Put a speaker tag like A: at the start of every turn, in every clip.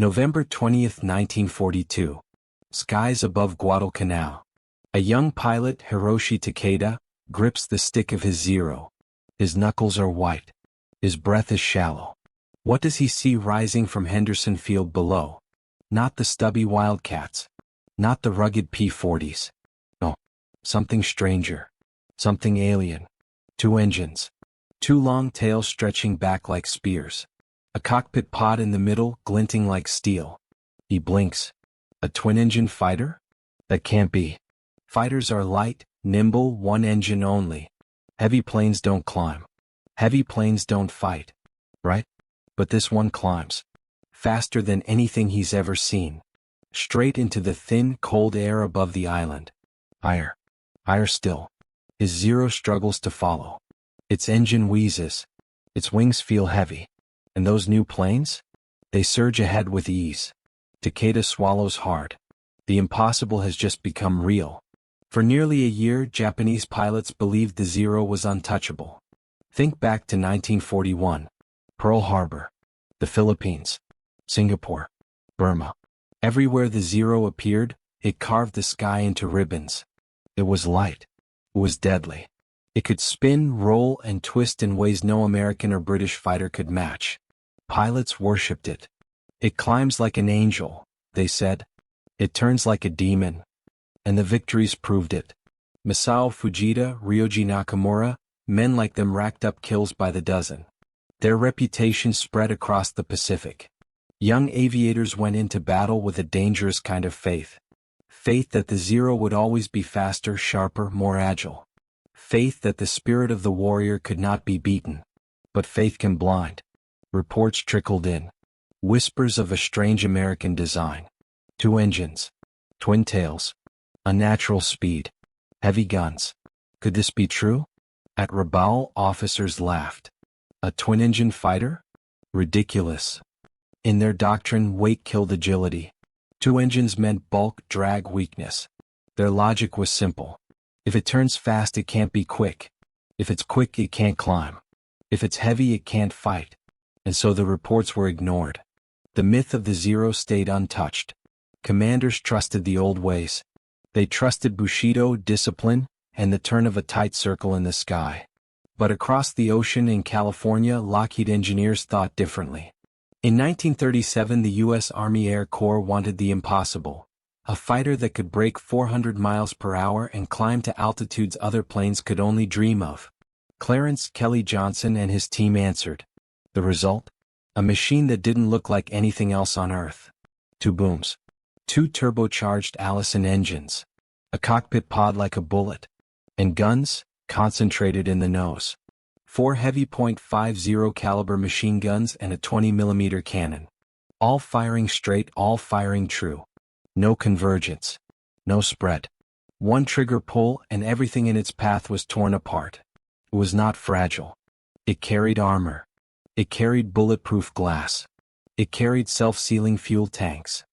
A: November 20th, 1942. Skies above Guadalcanal. A young pilot, Hiroshi Takeda, grips the stick of his Zero. His knuckles are white. His breath is shallow. What does he see rising from Henderson Field below? Not the stubby Wildcats. Not the rugged P-40s. No. Something stranger. Something alien. 2 engines. 2 long tails stretching back like spears. A cockpit pod in the middle, glinting like steel. He blinks. A twin-engine fighter? That can't be. Fighters are light, nimble, 1 engine only. Heavy planes don't climb. Heavy planes don't fight. Right? But this one climbs. Faster than anything he's ever seen. Straight into the thin, cold air above the island. Higher. Higher still. His Zero struggles to follow. Its engine wheezes. Its wings feel heavy. And those new planes? They surge ahead with ease. Takeda swallows hard. The impossible has just become real. For nearly a year, Japanese pilots believed the Zero was untouchable. Think back to 1941. Pearl Harbor. The Philippines. Singapore. Burma. Everywhere the Zero appeared, it carved the sky into ribbons. It was light. It was deadly. It could spin, roll, and twist in ways no American or British fighter could match. Pilots worshipped it. It climbs like an angel, they said. It turns like a demon. And the victories proved it. Masao Fujita, Ryoji Nakamura, men like them racked up kills by the dozen. Their reputation spread across the Pacific. Young aviators went into battle with a dangerous kind of faith. Faith that the Zero would always be faster, sharper, more agile. Faith that the spirit of the warrior could not be beaten. But faith can blind. Reports trickled in. Whispers of a strange American design. 2 engines. Twin tails. Unnatural speed. Heavy guns. Could this be true? At Rabaul, officers laughed. A twin-engine fighter? Ridiculous. In their doctrine, weight killed agility. 2 engines meant bulk, drag, weakness. Their logic was simple. If it turns fast, it can't be quick. If it's quick, it can't climb. If it's heavy, it can't fight. And so the reports were ignored. The myth of the Zero stayed untouched. Commanders trusted the old ways. They trusted Bushido, discipline, and the turn of a tight circle in the sky. But across the ocean in California, Lockheed engineers thought differently. In 1937, the U.S. Army Air Corps wanted the impossible. A fighter that could break 400 miles per hour and climb to altitudes other planes could only dream of. Clarence Kelly Johnson and his team answered. The result? A machine that didn't look like anything else on Earth. 2 booms. 2 turbocharged Allison engines. A cockpit pod like a bullet. And guns, concentrated in the nose. 4 heavy .50 caliber machine guns and a 20mm cannon. All firing straight, all firing true. No convergence. No spread. 1 trigger pull and everything in its path was torn apart. It was not fragile. It carried armor. It carried bulletproof glass. It carried self-sealing fuel tanks.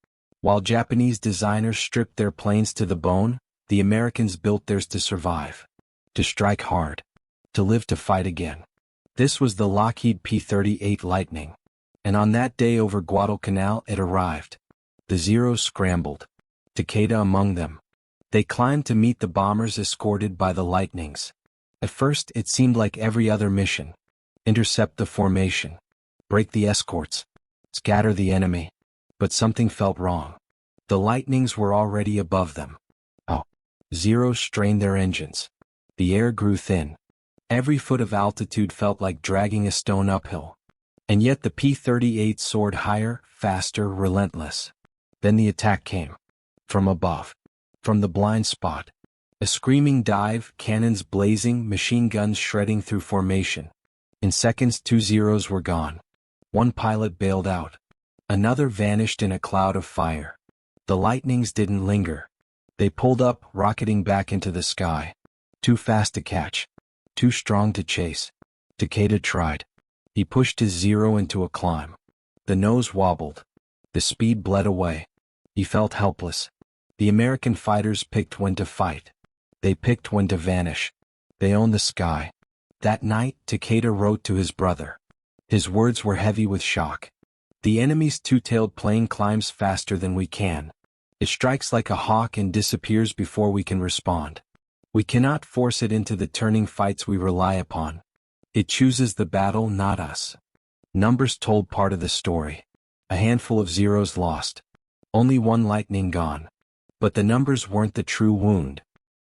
A: While Japanese designers stripped their planes to the bone, the Americans built theirs to survive. To strike hard. To live to fight again. This was the Lockheed P-38 Lightning. And on that day over Guadalcanal it arrived. The Zeros scrambled. Takeda among them. They climbed to meet the bombers escorted by the Lightnings. At first it seemed like every other mission. Intercept the formation. Break the escorts. Scatter the enemy. But something felt wrong. The Lightnings were already above them. Zeros strained their engines. The air grew thin. Every foot of altitude felt like dragging a stone uphill. And yet the P-38 soared higher, faster, relentless. Then the attack came. From above. From the blind spot. A screaming dive, cannons blazing, machine guns shredding through formation. In seconds 2 Zeros were gone. 1 pilot bailed out. Another vanished in a cloud of fire. The Lightnings didn't linger. They pulled up, rocketing back into the sky. Too fast to catch. Too strong to chase. Takeda tried. He pushed his Zero into a climb. The nose wobbled. The speed bled away. He felt helpless. The American fighters picked when to fight. They picked when to vanish. They owned the sky. That night, Takeda wrote to his brother. His words were heavy with shock. The enemy's two-tailed plane climbs faster than we can. It strikes like a hawk and disappears before we can respond. We cannot force it into the turning fights we rely upon. It chooses the battle, not us. Numbers told part of the story. A handful of zeros lost. Only one lightning gone. But the numbers weren't the true wound.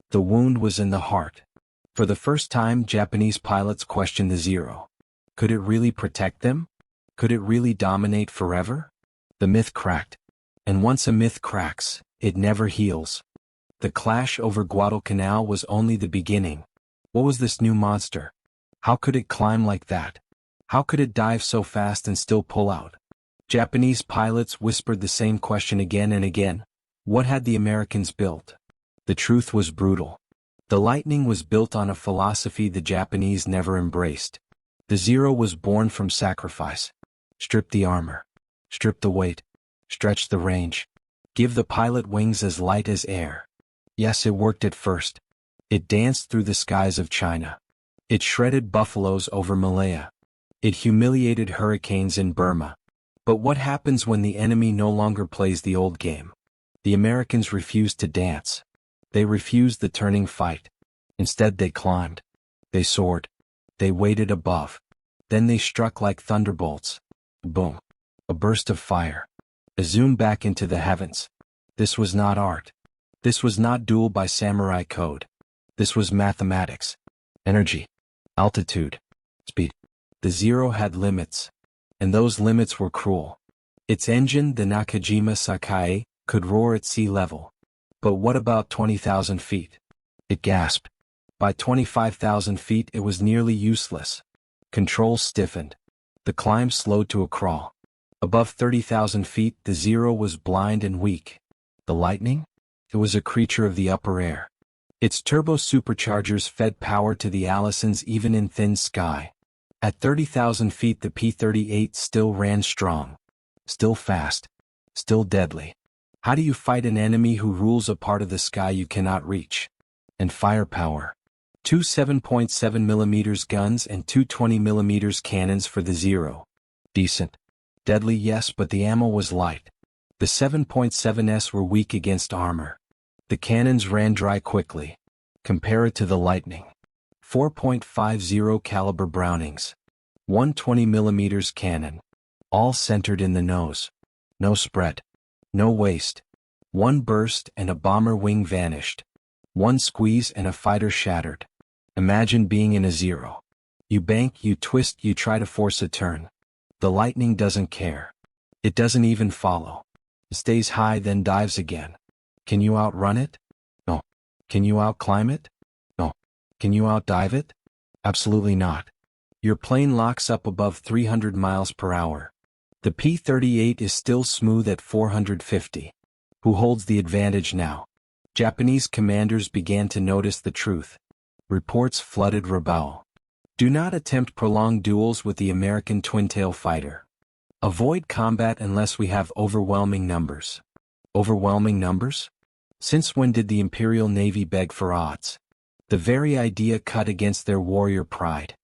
A: The wound was in the heart. For the first time, Japanese pilots questioned the Zero. Could it really protect them? Could it really dominate forever? The myth cracked. And once a myth cracks, it never heals. The clash over Guadalcanal was only the beginning. What was this new monster? How could it climb like that? How could it dive so fast and still pull out? Japanese pilots whispered the same question again and again. What had the Americans built? The truth was brutal. The Lightning was built on a philosophy the Japanese never embraced. The Zero was born from sacrifice. Strip the armor. Strip the weight. Stretch the range. Give the pilot wings as light as air. Yes, it worked at first. It danced through the skies of China. It shredded buffaloes over Malaya. It humiliated hurricanes in Burma. But what happens when the enemy no longer plays the old game? The Americans refused to dance. They refused the turning fight. Instead they climbed. They soared. They waited above. Then they struck like thunderbolts. Boom. A burst of fire. A zoom back into the heavens. This was not art. This was not duel by samurai code. This was mathematics. Energy. Altitude. Speed. The Zero had limits. And those limits were cruel. Its engine, the Nakajima Sakai, could roar at sea level. But what about 20,000 feet? It gasped. By 25,000 feet it was nearly useless. Controls stiffened. The climb slowed to a crawl. Above 30,000 feet the Zero was blind and weak. The Lightning? It was a creature of the upper air. Its turbo-superchargers fed power to the Allisons even in thin sky. At 30,000 feet the P-38 still ran strong. Still fast. Still deadly. How do you fight an enemy who rules a part of the sky you cannot reach? And firepower. Two 7.7mm guns and two 20mm cannons for the Zero. Decent. Deadly, yes, but the ammo was light. The 7.7s were weak against armor. The cannons ran dry quickly. Compare it to the Lightning. 4.50 caliber Brownings. One 20mm cannon. All centered in the nose. No spread. No waste. One burst and a bomber wing vanished. One squeeze and a fighter shattered. Imagine being in a Zero. You bank, you twist, you try to force a turn. The Lightning doesn't care. It doesn't even follow. It stays high then dives again. Can you outrun it? No. Can you outclimb it? No. Can you outdive it? Absolutely not. Your plane locks up above 300 miles per hour. The P-38 is still smooth at 450. Who holds the advantage now? Japanese commanders began to notice the truth. Reports flooded Rabaul. Do not attempt prolonged duels with the American twin-tail fighter. Avoid combat unless we have overwhelming numbers. Overwhelming numbers? Since when did the Imperial Navy beg for odds? The very idea cut against their warrior pride.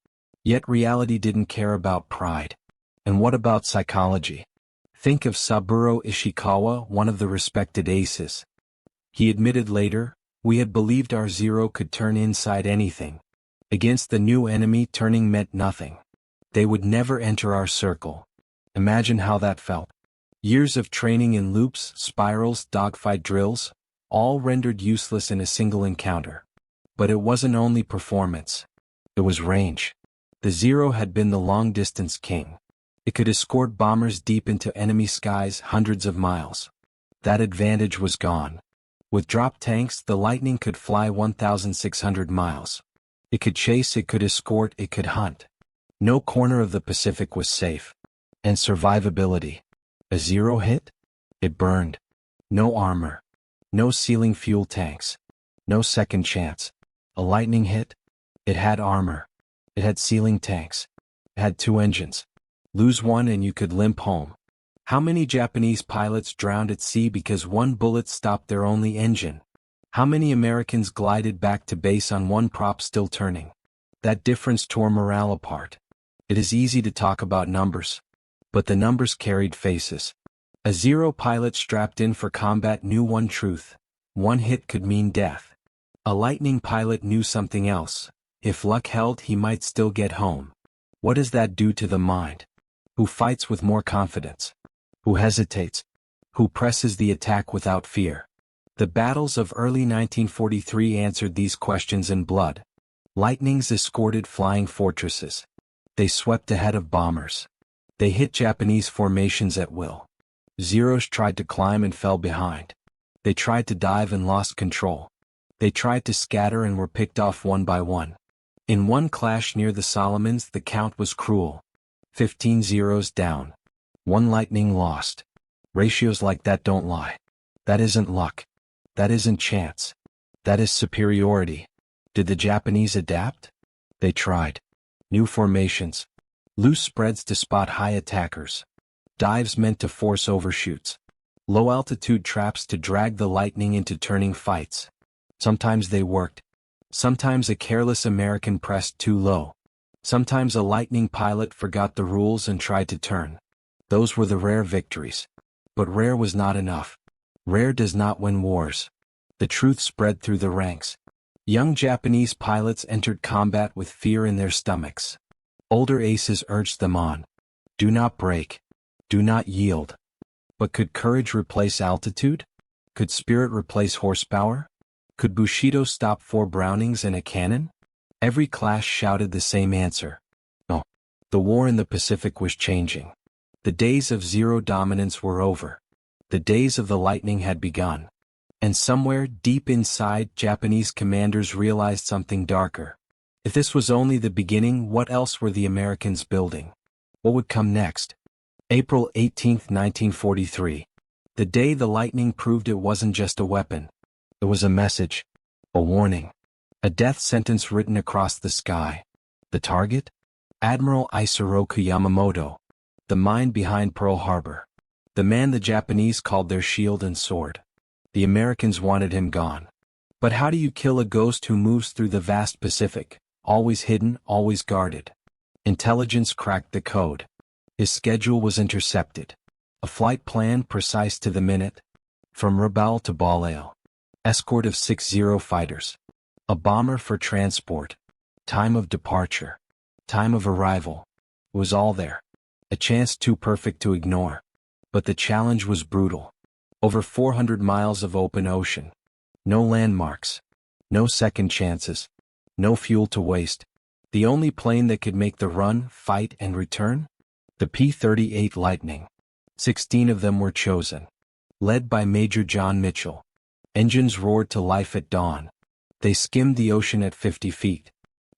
A: Yet reality didn't care about pride. And what about psychology? Think of Saburo Ishikawa, one of the respected aces. He admitted later, we had believed our Zero could turn inside anything. Against the new enemy, turning meant nothing. They would never enter our circle. Imagine how that felt. Years of training in loops, spirals, dogfight drills, all rendered useless in a single encounter. But it wasn't only performance. It was range. The Zero had been the long-distance king. It could escort bombers deep into enemy skies hundreds of miles. That advantage was gone. With drop tanks, the Lightning could fly 1,600 miles. It could chase, it could escort, it could hunt. No corner of the Pacific was safe. And survivability. A Zero hit? It burned. No armor. No ceiling fuel tanks. No second chance. A Lightning hit? It had armor. It had ceiling tanks. It had two engines. Lose one and you could limp home. How many Japanese pilots drowned at sea because one bullet stopped their only engine? How many Americans glided back to base on one prop still turning? That difference tore morale apart. It is easy to talk about numbers. But the numbers carried faces. A Zero pilot strapped in for combat knew one truth: one hit could mean death. A Lightning pilot knew something else: if luck held, he might still get home. What does that do to the mind? Who fights with more confidence? Who hesitates? Who presses the attack without fear? The battles of early 1943 answered these questions in blood. Lightnings escorted flying fortresses. They swept ahead of bombers. They hit Japanese formations at will. Zeros tried to climb and fell behind. They tried to dive and lost control. They tried to scatter and were picked off one by one. In one clash near the Solomons, the count was cruel. 15 Zeros down. 1 Lightning lost. Ratios like that don't lie. That isn't luck. That isn't chance. That is superiority. Did the Japanese adapt? They tried. New formations. Loose spreads to spot high attackers. Dives meant to force overshoots. Low-altitude traps to drag the Lightning into turning fights. Sometimes they worked. Sometimes a careless American pressed too low. Sometimes a Lightning pilot forgot the rules and tried to turn. Those were the rare victories. But rare was not enough. Rare does not win wars. The truth spread through the ranks. Young Japanese pilots entered combat with fear in their stomachs. Older aces urged them on. Do not break. Do not yield. But could courage replace altitude? Could spirit replace horsepower? Could Bushido stop 4 Brownings and a cannon? Every clash shouted the same answer. No. The war in the Pacific was changing. The days of Zero dominance were over. The days of the Lightning had begun. And somewhere deep inside, Japanese commanders realized something darker. If this was only the beginning, what else were the Americans building? What would come next? April 18, 1943. The day the Lightning proved it wasn't just a weapon. It was a message. A warning. A death sentence written across the sky. The target? Admiral Isoroku Yamamoto. The mind behind Pearl Harbor. The man the Japanese called their shield and sword. The Americans wanted him gone. But how do you kill a ghost who moves through the vast Pacific, always hidden, always guarded? Intelligence cracked the code. His schedule was intercepted. A flight plan precise to the minute. From Rabaul to Baleo. Escort of 60 fighters. A bomber for transport. Time of departure. Time of arrival. It was all there. A chance too perfect to ignore. But the challenge was brutal. Over 400 miles of open ocean. No landmarks. No second chances. No fuel to waste. The only plane that could make the run, fight, and return? The P-38 Lightning. 16 of them were chosen. Led by Major John Mitchell. Engines roared to life at dawn. They skimmed the ocean at 50 feet.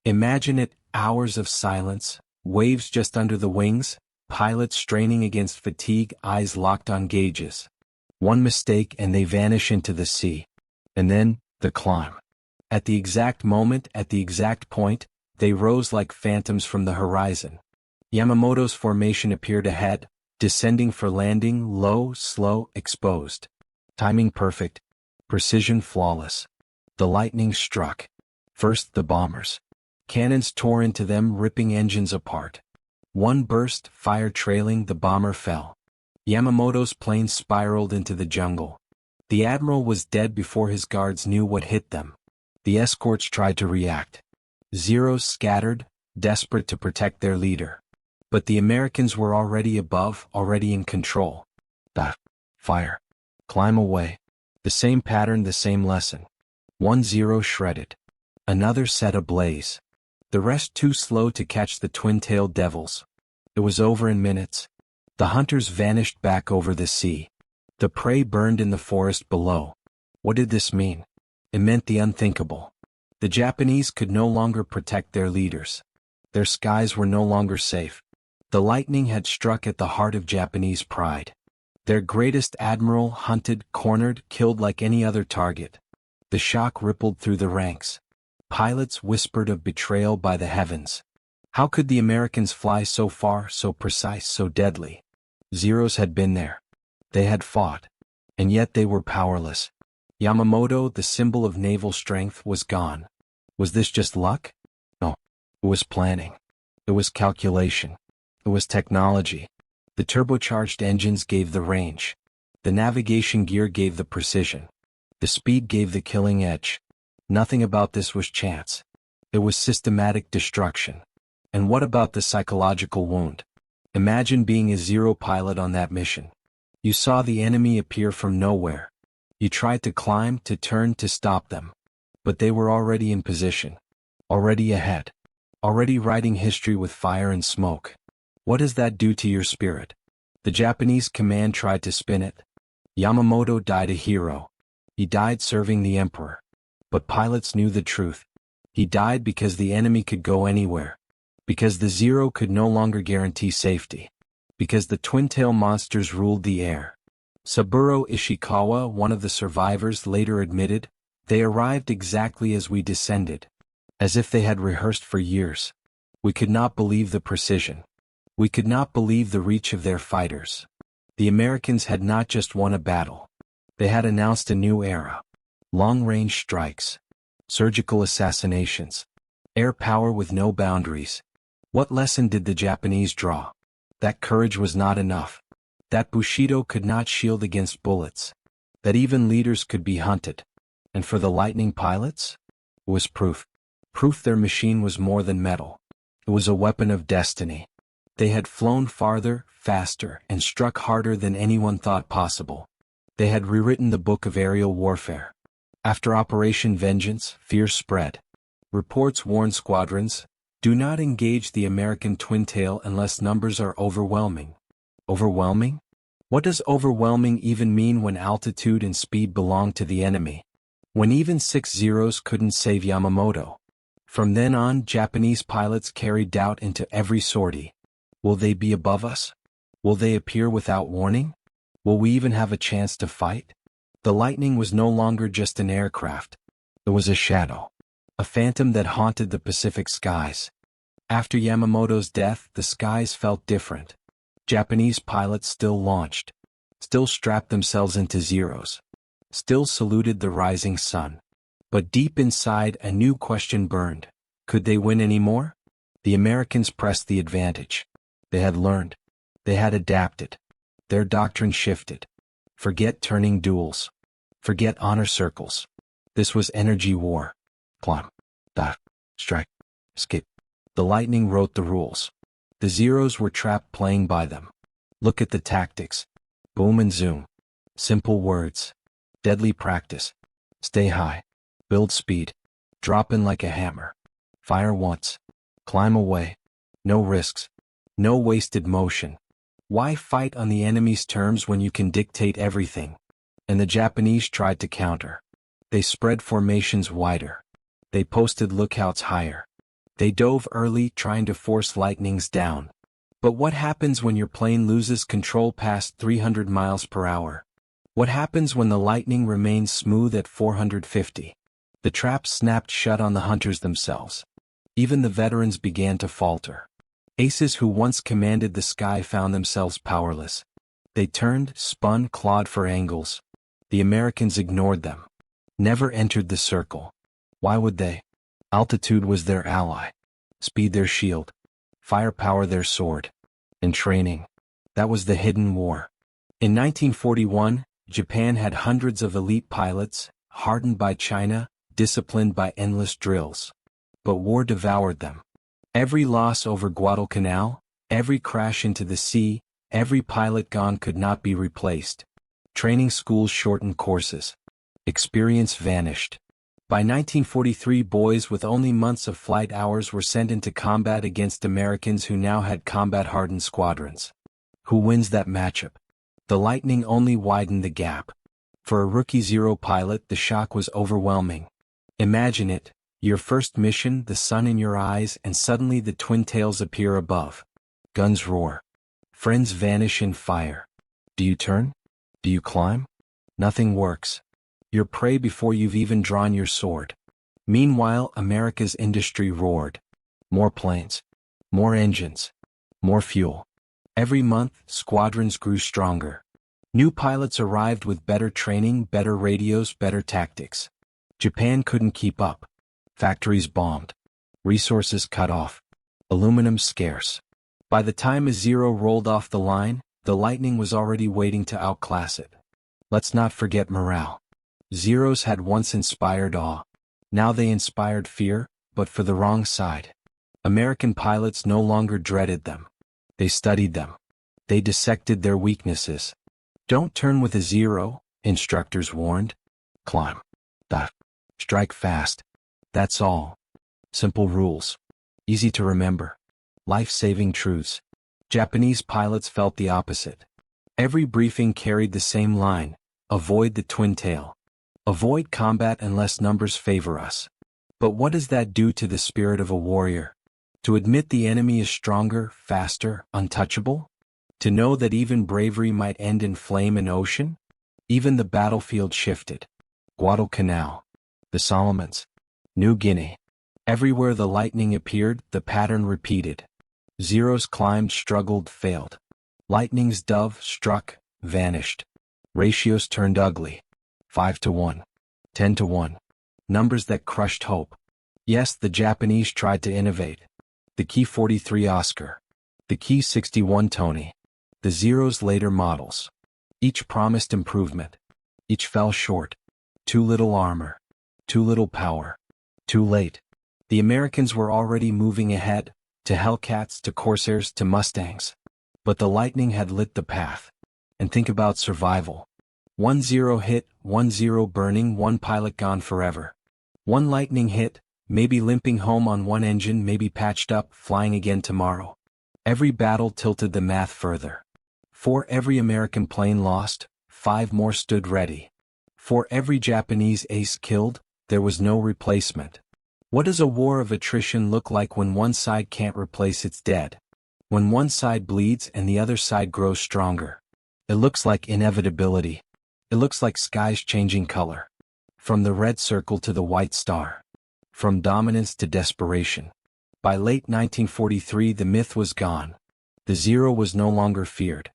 A: Imagine it, hours of silence, waves just under the wings, pilots straining against fatigue, eyes locked on gauges. One mistake and they vanish into the sea. And then, the climb. At the exact moment, at the exact point, they rose like phantoms from the horizon. Yamamoto's formation appeared ahead, descending for landing, low, slow, exposed. Timing perfect. Precision flawless. The Lightning struck. First the bombers. Cannons tore into them, ripping engines apart. One burst, fire trailing, the bomber fell. Yamamoto's plane spiraled into the jungle. The admiral was dead before his guards knew what hit them. The escorts tried to react. Zeros scattered, desperate to protect their leader. But the Americans were already above, already in control. Fire. Climb away. The same pattern, the same lesson. 1 Zero shredded. Another set ablaze. The rest too slow to catch the twin-tailed devils. It was over in minutes. The hunters vanished back over the sea. The prey burned in the forest below. What did this mean? It meant the unthinkable. The Japanese could no longer protect their leaders. Their skies were no longer safe. The Lightning had struck at the heart of Japanese pride. Their greatest admiral hunted, cornered, killed like any other target. The shock rippled through the ranks. Pilots whispered of betrayal by the heavens. How could the Americans fly so far, so precise, so deadly? Zeros had been there. They had fought. And yet they were powerless. Yamamoto, the symbol of naval strength, was gone. Was this just luck? No. It was planning. It was calculation. It was technology. The turbocharged engines gave the range. The navigation gear gave the precision. The speed gave the killing edge. Nothing about this was chance. It was systematic destruction. And what about the psychological wound? Imagine being a Zero pilot on that mission. You saw the enemy appear from nowhere. You tried to climb, to turn, to stop them. But they were already in position. Already ahead. Already writing history with fire and smoke. What does that do to your spirit? The Japanese command tried to spin it. Yamamoto died a hero. He died serving the emperor. But pilots knew the truth. He died because the enemy could go anywhere. Because the Zero could no longer guarantee safety. Because the twin-tail monsters ruled the air. Saburo Ishikawa, one of the survivors, later admitted, "They arrived exactly as we descended. As if they had rehearsed for years. We could not believe the precision. We could not believe the reach of their fighters. The Americans had not just won a battle. They had announced a new era. Long-range strikes. Surgical assassinations. Air power with no boundaries. What lesson did the Japanese draw? That courage was not enough. That Bushido could not shield against bullets. That even leaders could be hunted. And for the Lightning pilots? It was proof. Proof their machine was more than metal. It was a weapon of destiny. They had flown farther, faster, and struck harder than anyone thought possible. They had rewritten the book of aerial warfare. After Operation Vengeance, fear spread. Reports warned squadrons, "Do not engage the American twin-tail unless numbers are overwhelming." Overwhelming? What does overwhelming even mean when altitude and speed belong to the enemy? When even 6 Zeros couldn't save Yamamoto? From then on, Japanese pilots carried doubt into every sortie. Will they be above us? Will they appear without warning? Will we even have a chance to fight? The Lightning was no longer just an aircraft. It was a shadow. A phantom that haunted the Pacific skies. After Yamamoto's death, the skies felt different. Japanese pilots still launched. Still strapped themselves into Zeros. Still saluted the rising sun. But deep inside, a new question burned. Could they win anymore? The Americans pressed the advantage. They had learned. They had adapted. Their doctrine shifted. Forget turning duels. Forget honor circles. This was energy war. Climb. Dive. Strike. Escape. The Lightning wrote the rules. The Zeros were trapped playing by them. Look at the tactics. Boom and zoom. Simple words. Deadly practice. Stay high. Build speed. Drop in like a hammer. Fire once. Climb away. No risks. No wasted motion. Why fight on the enemy's terms when you can dictate everything? And the Japanese tried to counter. They spread formations wider. They posted lookouts higher. They dove early, trying to force Lightnings down. But what happens when your plane loses control past 300 miles per hour? What happens when the Lightning remains smooth at 450? The trap snapped shut on the hunters themselves. Even the veterans began to falter. Aces who once commanded the sky found themselves powerless. They turned, spun, clawed for angles. The Americans ignored them. Never entered the circle. Why would they? Altitude was their ally. Speed their shield. Firepower their sword. And training. That was the hidden war. In 1941, Japan had hundreds of elite pilots, hardened by China, disciplined by endless drills. But war devoured them. Every loss over Guadalcanal, every crash into the sea, every pilot gone could not be replaced. Training schools shortened courses. Experience vanished. By 1943, boys with only months of flight hours were sent into combat against Americans who now had combat-hardened squadrons. Who wins that matchup? The Lightning only widened the gap. For a rookie Zero pilot, the shock was overwhelming. Imagine it, your first mission, the sun in your eyes, and suddenly the twin tails appear above. Guns roar. Friends vanish in fire. Do you turn? Do you climb? Nothing works. You're prey before you've even drawn your sword. Meanwhile, America's industry roared. More planes. More engines. More fuel. Every month, squadrons grew stronger. New pilots arrived with better training, better radios, better tactics. Japan couldn't keep up. Factories bombed. Resources cut off. Aluminum scarce. By the time a Zero rolled off the line, The Lightning was already waiting to outclass it. Let's not forget morale. Zeros had once inspired awe. Now they inspired fear, but for the wrong side. American pilots no longer dreaded them. They studied them. They dissected their weaknesses. Don't turn with a zero, instructors warned. Climb. Strike fast. That's all. Simple rules. Easy to remember. Life-saving truths. Japanese pilots felt the opposite. Every briefing carried the same line: avoid the twin tail. Avoid combat unless numbers favor us. But what does that do to the spirit of a warrior? To admit the enemy is stronger, faster, untouchable? To know that even bravery might end in flame and ocean? Even the battlefield shifted. Guadalcanal. The Solomons. New Guinea. Everywhere the Lightning appeared, the pattern repeated. Zeros climbed, struggled, failed. Lightning's dove struck, vanished. Ratios turned ugly. 5-1. 10-1. Numbers that crushed hope. Yes, the Japanese tried to innovate. The Key 43 Oscar. The Key 61 Tony. The Zeros later models. Each promised improvement. Each fell short. Too little armor. Too little power. Too late. The Americans were already moving ahead, to Hellcats, to Corsairs, to Mustangs. But the Lightning had lit the path. And think about survival. 1-0 hit, 1-0 burning, one pilot gone forever. One Lightning hit, maybe limping home on one engine, maybe patched up, flying again tomorrow. Every battle tilted the math further. For every American plane lost, 5 more stood ready. For every Japanese ace killed, there was no replacement. What does a war of attrition look like when one side can't replace its dead? When one side bleeds and the other side grows stronger? It looks like inevitability. It looks like skies changing color. From the red circle to the white star. From dominance to desperation. By late 1943 the myth was gone. The Zero was no longer feared.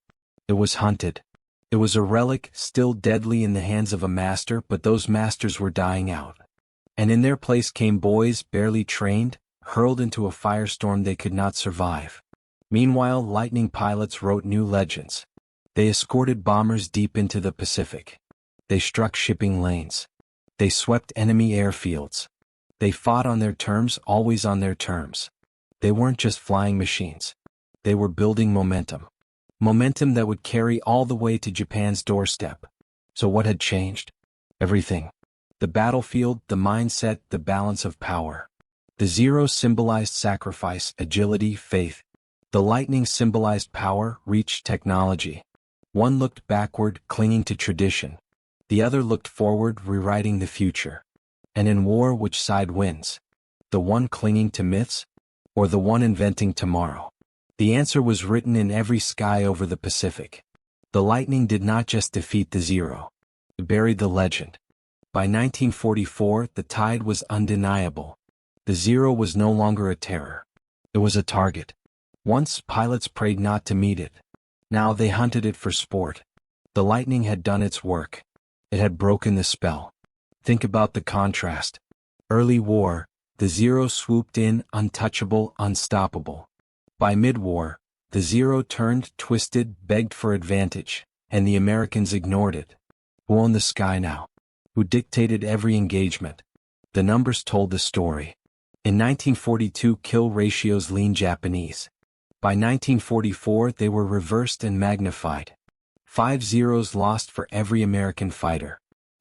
A: It was hunted. It was a relic, still deadly in the hands of a master, but those masters were dying out. And in their place came boys, barely trained, hurled into a firestorm they could not survive. Meanwhile, Lightning pilots wrote new legends. They escorted bombers deep into the Pacific. They struck shipping lanes. They swept enemy airfields. They fought on their terms, always on their terms. They weren't just flying machines. They were building momentum. Momentum that would carry all the way to Japan's doorstep. So what had changed? Everything. The battlefield, the mindset, the balance of power. The Zero symbolized sacrifice, agility, faith. The Lightning symbolized power, reach, technology. One looked backward, clinging to tradition. The other looked forward, rewriting the future. And in war, which side wins? The one clinging to myths? Or the one inventing tomorrow? The answer was written in every sky over the Pacific. The Lightning did not just defeat the Zero. It buried the legend. By 1944, the tide was undeniable. The Zero was no longer a terror. It was a target. Once, pilots prayed not to meet it. Now they hunted it for sport. The Lightning had done its work. It had broken the spell. Think about the contrast. Early war, the Zero swooped in, untouchable, unstoppable. By mid-war, the Zero turned, twisted, begged for advantage, and the Americans ignored it. Who owned the sky now? Who dictated every engagement? The numbers told the story. In 1942, kill ratios leaned Japanese. By 1944, they were reversed and magnified. 5 zeros lost for every American fighter.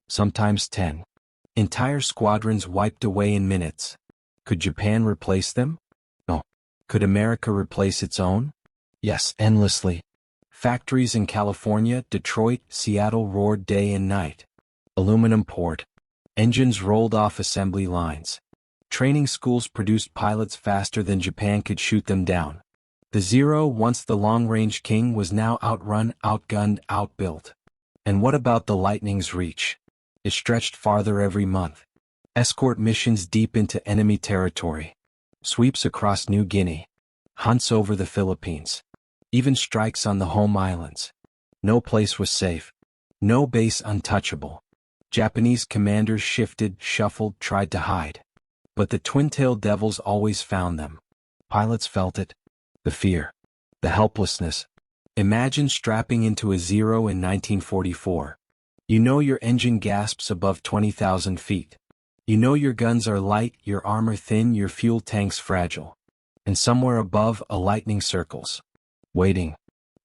A: Sometimes 10. Entire squadrons wiped away in minutes. Could Japan replace them? No. Could America replace its own? Yes, endlessly. Factories in California, Detroit, Seattle roared day and night. Aluminum poured. Engines rolled off assembly lines. Training schools produced pilots faster than Japan could shoot them down. The Zero, once the long-range king, was now outrun, outgunned, outbuilt. And what about the Lightning's reach? It stretched farther every month. Escort missions deep into enemy territory. Sweeps across New Guinea. Hunts over the Philippines. Even strikes on the home islands. No place was safe. No base untouchable. Japanese commanders shifted, shuffled, tried to hide. But the twin-tailed devils always found them. Pilots felt it. The fear. The helplessness. Imagine strapping into a Zero in 1944. You know your engine gasps above 20,000 feet. You know your guns are light, your armor thin, your fuel tanks fragile. And somewhere above, a lightning circles. Waiting.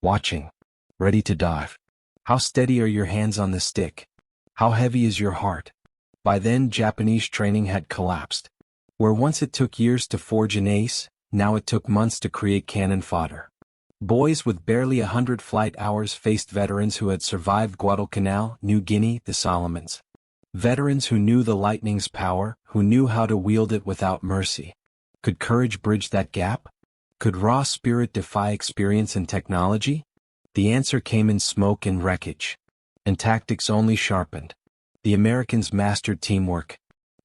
A: Watching. Ready to dive. How steady are your hands on the stick? How heavy is your heart? By then, Japanese training had collapsed. Where once it took years to forge an ace, now it took months to create cannon fodder. Boys with barely 100 flight hours faced veterans who had survived Guadalcanal, New Guinea, the Solomons. Veterans who knew the lightning's power, who knew how to wield it without mercy. Could courage bridge that gap? Could raw spirit defy experience and technology? The answer came in smoke and wreckage. And tactics only sharpened. The Americans mastered teamwork.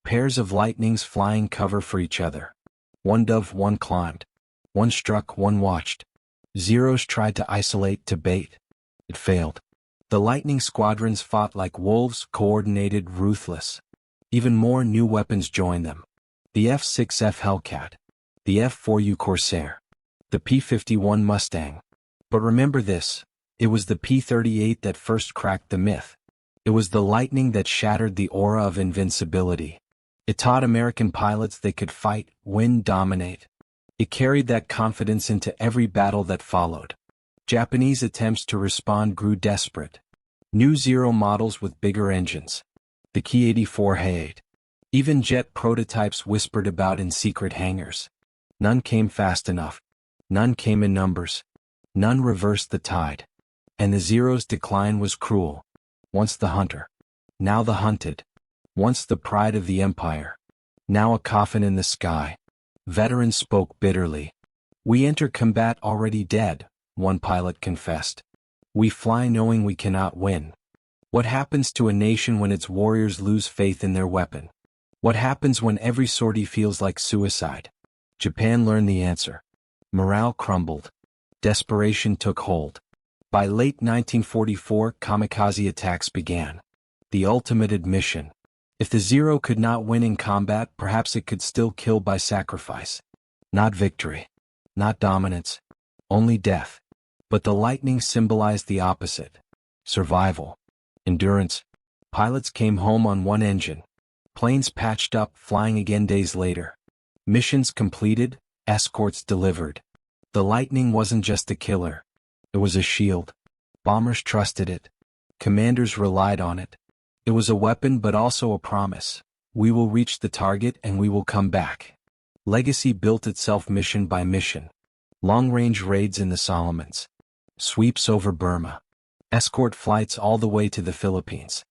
A: Pairs of lightnings flying cover for each other. One dove, one climbed. One struck, one watched. Zeros tried to isolate, to bait. It failed. The lightning squadrons fought like wolves, coordinated, ruthless. Even more new weapons joined them. The F-6F Hellcat. The F-4U Corsair. The P-51 Mustang. But remember this, it was the P-38 that first cracked the myth. It was the lightning that shattered the aura of invincibility. It taught American pilots they could fight, win, dominate. It carried that confidence into every battle that followed. Japanese attempts to respond grew desperate. New Zero models with bigger engines. The Ki-84 Hay-8. Even jet prototypes whispered about in secret hangars. None came fast enough. None came in numbers. None reversed the tide. And the Zero's decline was cruel. Once the hunter. Now the hunted. Once the pride of the empire. Now a coffin in the sky. Veterans spoke bitterly. We enter combat already dead, one pilot confessed. We fly knowing we cannot win. What happens to a nation when its warriors lose faith in their weapon? What happens when every sortie feels like suicide? Japan learned the answer. Morale crumbled. Desperation took hold. By late 1944, kamikaze attacks began. The ultimate admission. If the Zero could not win in combat, perhaps it could still kill by sacrifice. Not victory. Not dominance. Only death. But the lightning symbolized the opposite. Survival. Endurance. Pilots came home on one engine. Planes patched up, flying again days later. Missions completed, escorts delivered. The lightning wasn't just a killer. It was a shield. Bombers trusted it. Commanders relied on it. It was a weapon but also a promise. We will reach the target and we will come back. Legacy built itself mission by mission. Long-range raids in the Solomons. Sweeps over Burma. Escort flights all the way to the Philippines.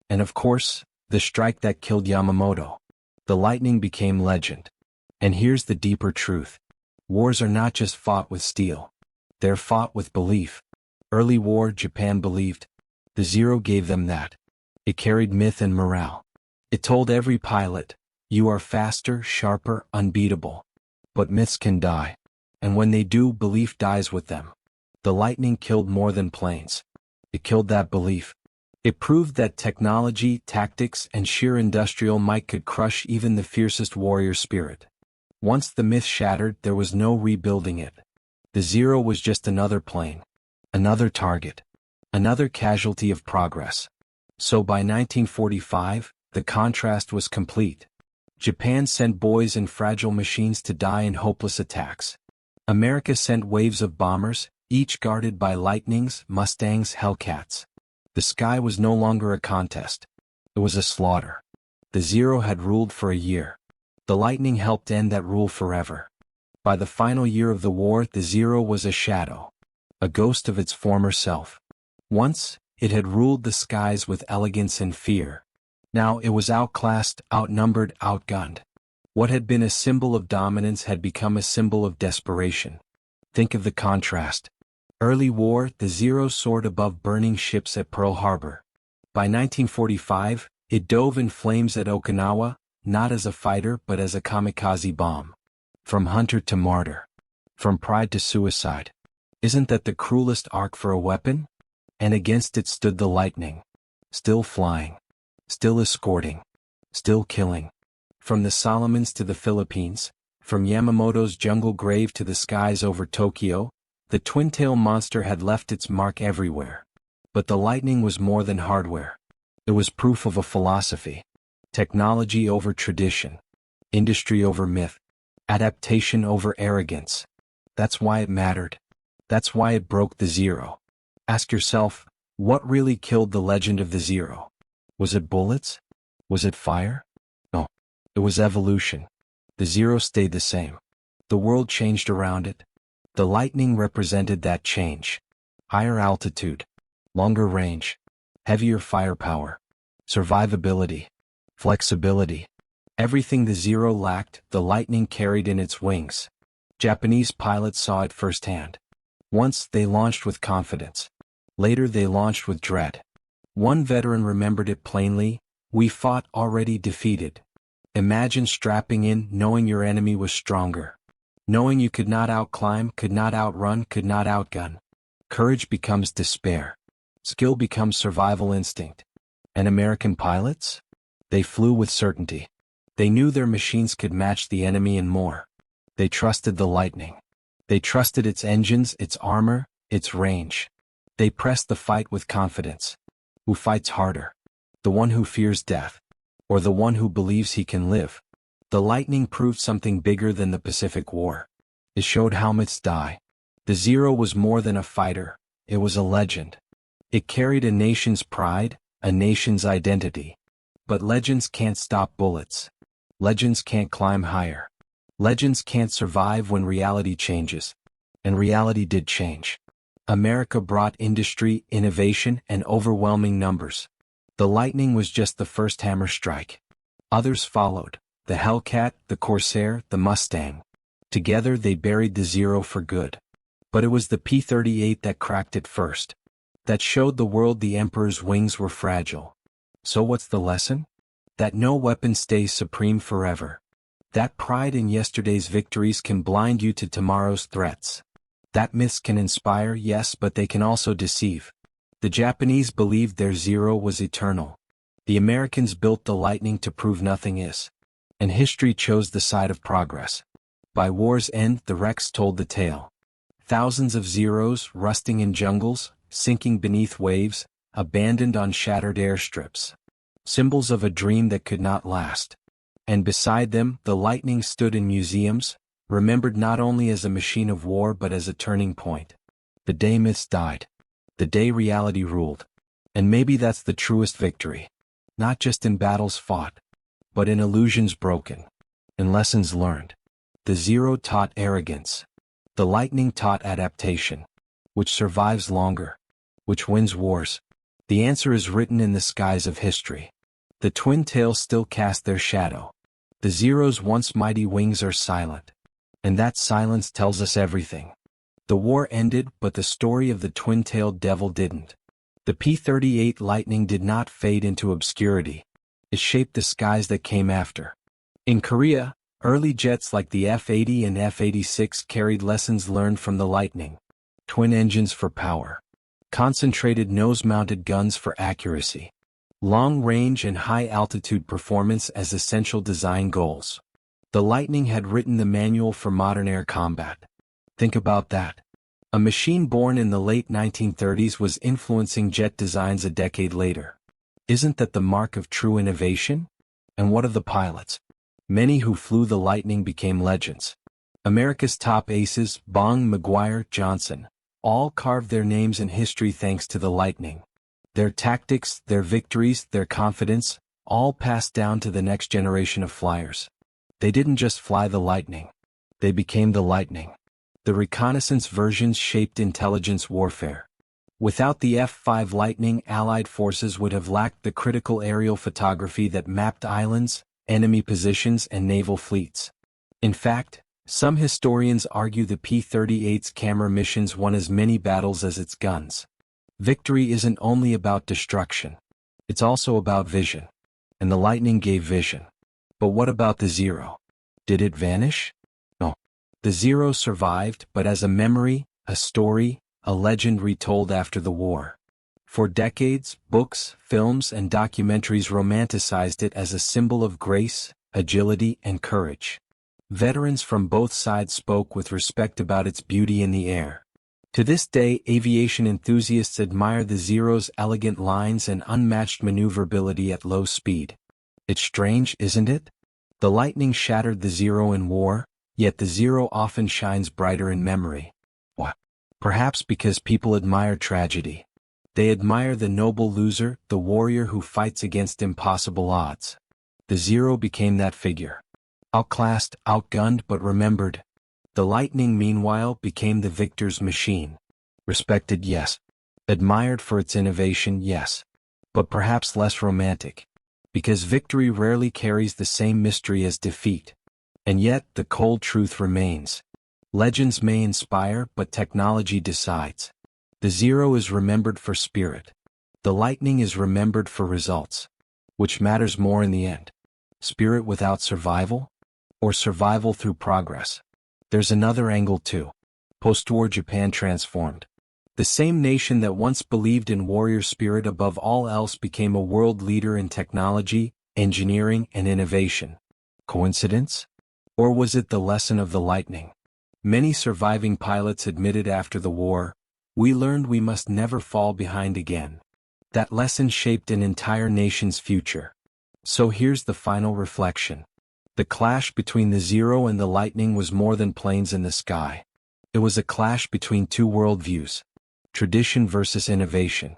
A: And of course, the strike that killed Yamamoto. The lightning became legend. And here's the deeper truth. Wars are not just fought with steel. They're fought with belief. Early war, Japan believed. The Zero gave them that. It carried myth and morale. It told every pilot, you are faster, sharper, unbeatable. But myths can die. And when they do, belief dies with them. The lightning killed more than planes. It killed that belief. It proved that technology, tactics, and sheer industrial might could crush even the fiercest warrior spirit. Once the myth shattered, there was no rebuilding it. The Zero was just another plane. Another target. Another casualty of progress. So by 1945, the contrast was complete. Japan sent boys in fragile machines to die in hopeless attacks. America sent waves of bombers, each guarded by lightnings, Mustangs, Hellcats. The sky was no longer a contest. It was a slaughter. The Zero had ruled for a year. The lightning helped end that rule forever. By the final year of the war, the Zero was a shadow. A ghost of its former self. Once, it had ruled the skies with elegance and fear. Now it was outclassed, outnumbered, outgunned. What had been a symbol of dominance had become a symbol of desperation. Think of the contrast. Early war, the Zero soared above burning ships at Pearl Harbor. By 1945, it dove in flames at Okinawa, not as a fighter but as a kamikaze bomb. From hunter to martyr. From pride to suicide. Isn't that the cruelest arc for a weapon? And against it stood the lightning. Still flying. Still escorting. Still killing. From the Solomons to the Philippines, from Yamamoto's jungle grave to the skies over Tokyo, The twin-tail monster had left its mark everywhere. But the Lightning was more than hardware. It was proof of a philosophy. Technology over tradition. Industry over myth. Adaptation over arrogance. That's why it mattered. That's why it broke the zero. Ask yourself, what really killed the legend of the Zero? Was it bullets? Was it fire? No. It was evolution. The Zero stayed the same. The world changed around it. The Lightning represented that change. Higher altitude. Longer range. Heavier firepower. Survivability. Flexibility. Everything the Zero lacked, the Lightning carried in its wings. Japanese pilots saw it firsthand. Once, they launched with confidence. Later they launched with dread. One veteran remembered it plainly: "We fought already defeated." Imagine strapping in knowing your enemy was stronger. Knowing you could not outclimb, could not outrun, could not outgun. Courage becomes despair. Skill becomes survival instinct. And American pilots? They flew with certainty. They knew their machines could match the enemy and more. They trusted the Lightning. They trusted its engines, its armor, its range. They pressed the fight with confidence. Who fights harder? The one who fears death, or the one who believes he can live? The Lightning proved something bigger than the Pacific War. It showed how myths die. The Zero was more than a fighter, it was a legend. It carried a nation's pride, a nation's identity. But legends can't stop bullets. Legends can't climb higher. Legends can't survive when reality changes. And reality did change. America brought industry, innovation, and overwhelming numbers. The Lightning was just the first hammer strike. Others followed: the Hellcat, the Corsair, the Mustang. Together they buried the Zero for good. But it was the P-38 that cracked it first. That showed the world the Emperor's wings were fragile. So what's the lesson? That no weapon stays supreme forever. That pride in yesterday's victories can blind you to tomorrow's threats. That myths can inspire, yes, but they can also deceive. The Japanese believed their Zero was eternal. The Americans built the Lightning to prove nothing is. And history chose the side of progress. By war's end, the wrecks told the tale. Thousands of Zeros rusting in jungles, sinking beneath waves, abandoned on shattered airstrips. Symbols of a dream that could not last. And beside them, the Lightning stood in museums, remembered not only as a machine of war but as a turning point. The day myths died. The day reality ruled. And maybe that's the truest victory. Not just in battles fought, but in illusions broken. In lessons learned. The Zero taught arrogance. The Lightning taught adaptation. Which survives longer? Which wins wars? The answer is written in the skies of history. The twin tails still cast their shadow. The Zero's once mighty wings are silent. And that silence tells us everything. The war ended, but the story of the twin-tailed devil didn't. The P-38 Lightning did not fade into obscurity. It shaped the skies that came after. In Korea, early jets like the F-80 and F-86 carried lessons learned from the Lightning. Twin engines for power. Concentrated nose-mounted guns for accuracy. Long range and high-altitude performance as essential design goals. The Lightning had written the manual for modern air combat. Think about that. A machine born in the late 1930s was influencing jet designs a decade later. Isn't that the mark of true innovation? And what of the pilots? Many who flew the Lightning became legends. America's top aces, Bong, McGuire, Johnson, all carved their names in history thanks to the Lightning. Their tactics, their victories, their confidence, all passed down to the next generation of flyers. They didn't just fly the Lightning. They became the Lightning. The reconnaissance versions shaped intelligence warfare. Without the F-5 Lightning, Allied forces would have lacked the critical aerial photography that mapped islands, enemy positions, and naval fleets. In fact, some historians argue the P-38's camera missions won as many battles as its guns. Victory isn't only about destruction. It's also about vision. And the Lightning gave vision. But what about the Zero? Did it vanish? No. The Zero survived, but as a memory, a story, a legend retold after the war. For decades, books, films, and documentaries romanticized it as a symbol of grace, agility, and courage. Veterans from both sides spoke with respect about its beauty in the air. To this day, aviation enthusiasts admire the Zero's elegant lines and unmatched maneuverability at low speed. It's strange, isn't it? The Lightning shattered the Zero in war, yet the Zero often shines brighter in memory. What? Perhaps because people admire tragedy. They admire the noble loser, the warrior who fights against impossible odds. The Zero became that figure. Outclassed, outgunned but remembered. The Lightning, meanwhile, became the victor's machine. Respected, yes. Admired for its innovation, yes. But perhaps less romantic. Because victory rarely carries the same mystery as defeat. And yet, the cold truth remains. Legends may inspire, but technology decides. The Zero is remembered for spirit. The Lightning is remembered for results. Which matters more in the end? Spirit without survival? Or survival through progress? There's another angle too. Post-war Japan transformed. The same nation that once believed in warrior spirit above all else became a world leader in technology, engineering, and innovation. Coincidence? Or was it the lesson of the Lightning? Many surviving pilots admitted after the war, "We learned we must never fall behind again." That lesson shaped an entire nation's future. So here's the final reflection. The clash between the Zero and the Lightning was more than planes in the sky. It was a clash between two worldviews. Tradition versus innovation.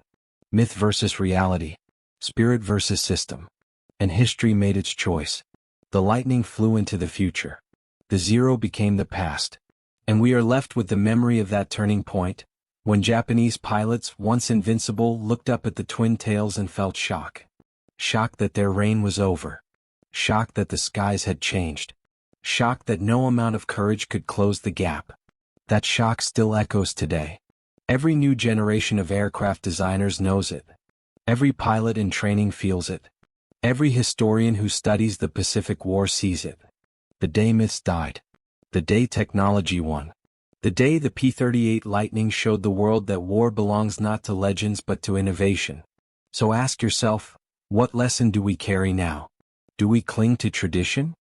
A: Myth versus reality. Spirit versus system. And history made its choice. The Lightning flew into the future. The Zero became the past. And we are left with the memory of that turning point, when Japanese pilots, once invincible, looked up at the twin tails and felt shock. Shock that their reign was over. Shock that the skies had changed. Shock that no amount of courage could close the gap. That shock still echoes today. Every new generation of aircraft designers knows it. Every pilot in training feels it. Every historian who studies the Pacific War sees it. The day myths died. The day technology won. The day the P-38 Lightning showed the world that war belongs not to legends but to innovation. So ask yourself, what lesson do we carry now? Do we cling to tradition?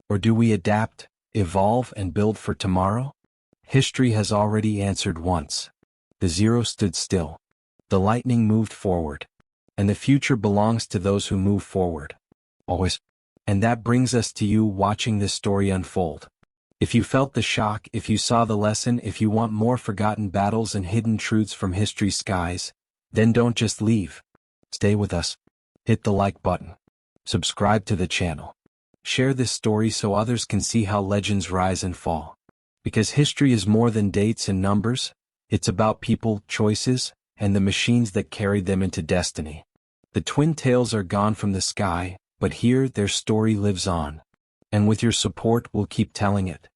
A: Or do we adapt, evolve, and build for tomorrow? History has already answered once. The Zero stood still. The Lightning moved forward. And the future belongs to those who move forward. Always. And that brings us to you watching this story unfold. If you felt the shock, if you saw the lesson, if you want more forgotten battles and hidden truths from history's skies, then don't just leave. Stay with us. Hit the like button. Subscribe to the channel. Share this story so others can see how legends rise and fall. Because history is more than dates and numbers, it's about people, choices, and the machines that carried them into destiny. The twin tails are gone from the sky, but here their story lives on. And with your support we'll keep telling it.